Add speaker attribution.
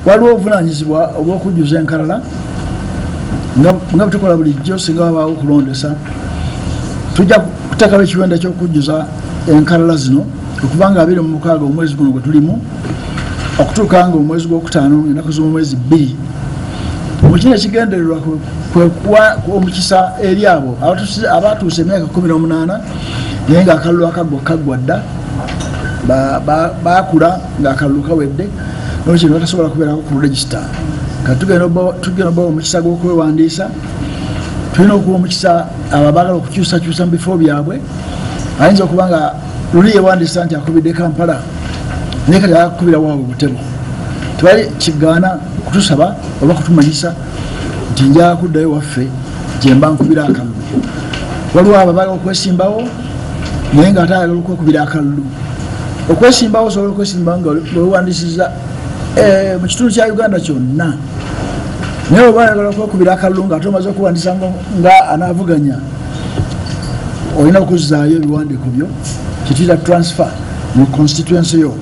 Speaker 1: waliwo obuvunanyizibwa obw'okujjuza enkalala nga bitukola bulijjo singa wabaawo okulondesa. Tujja kuteekawo ekiwenda ky'okujjuza enkalala zino okubanga 26 omwezi guno gwe tulimu okutuuka nga omwezi gw'okutaano ennaku z'omwezi 2. Mu kino ekigendererwa kwe kuwa omukisa eri abo abatuuse emyaka 18 naye ng'akalulu akaggo kaggwa dda baakula ng'akalulu kawedde n'olwekyo batasobola kubeerako ku regista. Kati tugenda obba omukisa gw'okwewandiisa, tulina okuwa omukisa abo abaagala okukyusakyusa mu bifo byabwe. Ayinza okuba nga luli yewandiisa nti akubidde Kampala naye kati akukubira waabwe Butembo. Tewali kigaana kutusaba oba kutumanyisa nti njagala kuddayo waffe gye mba nkubira akalulu. Waliwo abo abaagala okwesimbawo naye ng'ate ayagala okwekubira akalulu. Okwesimbawo osobola okwesimbawo nga wewandiisiza mu kitundu kya Uganda kyonna, naye oba ayagala okwekubira akalulu ng'ate omaze okuwandiisa nga anaavuganya, olina okuzzaayo ebiwandiiko byo, kituyita transfer mu constituency yo.